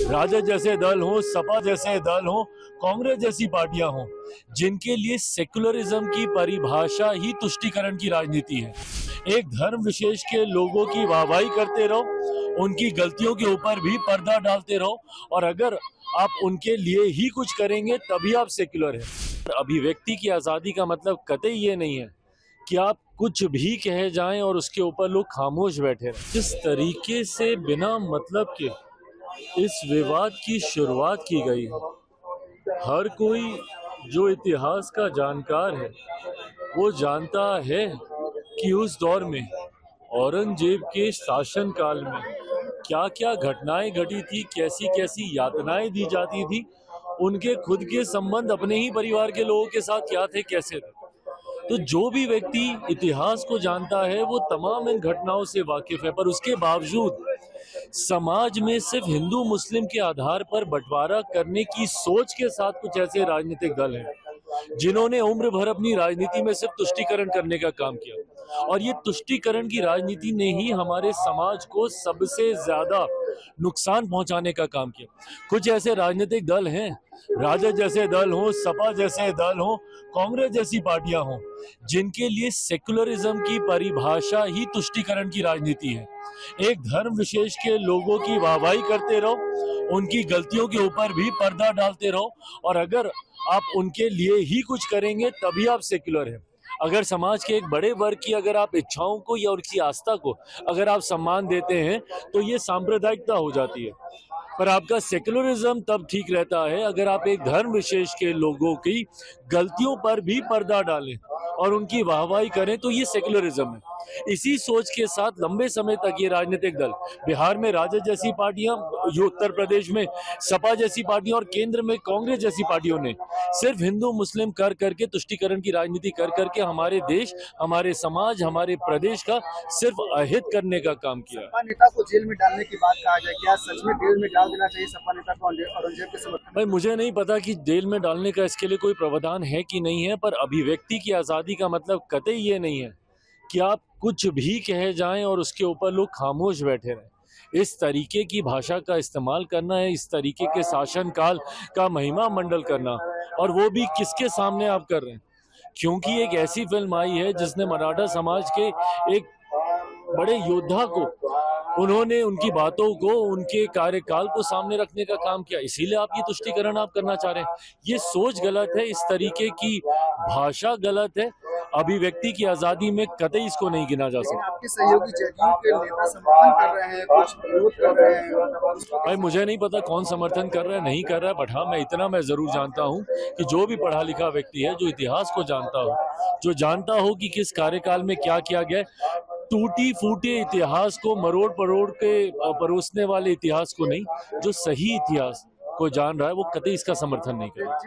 राजद जैसे दल हों, सपा जैसे दल हों, कांग्रेस जैसी पार्टियां हों, जिनके लिए सेकुलरिज्म की परिभाषा ही तुष्टीकरण की राजनीति है। एक धर्म विशेष के लोगों की वाहवाही करते रहो, उनकी गलतियों के ऊपर भी पर्दा डालते रहो, और अगर आप उनके लिए ही कुछ करेंगे तभी आप सेक्युलर हैं। अभिव्यक्ति की आज़ादी का मतलब कतई ये नहीं है कि आप कुछ भी कहे जाएं और उसके ऊपर लोग खामोश बैठे रहें। जिस तरीके से बिना मतलब के इस विवाद की शुरुआत की गई है, हर कोई जो इतिहास का जानकार है वो जानता है कि उस दौर में औरंगजेब के शासनकाल में क्या क्या घटनाएं घटी थी, कैसी कैसी यातनाएं दी जाती थी, उनके खुद के संबंध अपने ही परिवार के लोगों के साथ क्या थे, कैसे थे। तो जो भी व्यक्ति इतिहास को जानता है वो तमाम इन घटनाओं से वाकिफ है, पर उसके बावजूद समाज में सिर्फ हिंदू मुस्लिम के आधार पर बंटवारा करने की सोच के साथ कुछ ऐसे राजनीतिक दल हैं जिन्होंने उम्र भर अपनी राजनीति में सिर्फ तुष्टीकरण करने का काम किया, और ये तुष्टीकरण की राजनीति ने ही हमारे समाज को सबसे ज्यादा नुकसान पहुंचाने का काम किया। कुछ ऐसे राजनीतिक दल हैं, राजद जैसे दल हों, सपा जैसे दल हों, कांग्रेस जैसी पार्टियां हों, जिनके लिए सेकुलरिज्म की परिभाषा ही तुष्टीकरण की राजनीति है। एक धर्म विशेष के लोगों की वाहवाही करते रहो, उनकी गलतियों के ऊपर भी पर्दा डालते रहो, और अगर आप उनके लिए ही कुछ करेंगे तभी आप सेक्युलर हैं। अगर समाज के एक बड़े वर्ग की अगर आप इच्छाओं को या उनकी आस्था को अगर आप सम्मान देते हैं तो ये सांप्रदायिकता हो जाती है। पर आपका सेक्युलरिज्म तब ठीक रहता है अगर आप एक धर्म विशेष के लोगों की गलतियों पर भी पर्दा डालें और उनकी वाहवाही करें, तो ये सेक्युलरिज्म है। इसी सोच के साथ लंबे समय तक ये राजनीतिक दल, बिहार में राजद जैसी पार्टियां, उत्तर प्रदेश में सपा जैसी पार्टियां और केंद्र में कांग्रेस जैसी पार्टियों ने सिर्फ हिंदू मुस्लिम कर करके तुष्टीकरण की राजनीति कर करके हमारे देश, हमारे समाज, हमारे प्रदेश का सिर्फ अहित करने का काम किया। सपा नेता को जेल में डालने की बात कहा जाए, क्या सच में जेल में डाल देना चाहिए सपा नेता को औरंगजेब के समर्थन? भाई मुझे नहीं पता कि जेल में डालने का इसके लिए कोई प्रावधान है कि नहीं है, पर अभिव्यक्ति की आज़ादी का मतलब कतई ये नहीं है कि आप कुछ भी कहे जाएं और उसके ऊपर लोग खामोश बैठे रहें। इस तरीके की भाषा का इस्तेमाल करना है, इस तरीके के शासनकाल का महिमा मंडल करना, और वो भी किसके सामने आप कर रहे हैं? क्योंकि एक ऐसी फिल्म आई है जिसने मराठा समाज के एक बड़े योद्धा को, उन्होंने उनकी बातों को, उनके कार्यकाल को सामने रखने का काम किया, इसीलिए आप ये तुष्टीकरण आप करना चाह रहे हैं। ये सोच गलत है, इस तरीके की भाषा गलत है। अभिव्यक्ति की आजादी में कतई इसको नहीं गिना जा सकता। आपके सहयोगी जदयू के नेता समर्थन कर रहे हैं, कुछ विरोध कर रहे हैं। भाई मुझे नहीं पता कौन समर्थन कर रहा है, नहीं कर रहा है, बट हाँ मैं इतना मैं जरूर जानता हूँ कि जो भी पढ़ा लिखा व्यक्ति है, जो इतिहास को जानता हो, जो जानता हो कि किस कार्यकाल में क्या किया गया, टूटी फूटे इतिहास को मरोड़ परोड़ के परोसने वाले इतिहास को नहीं, जो सही इतिहास को जान रहा है वो कतई इसका समर्थन नहीं करेगा।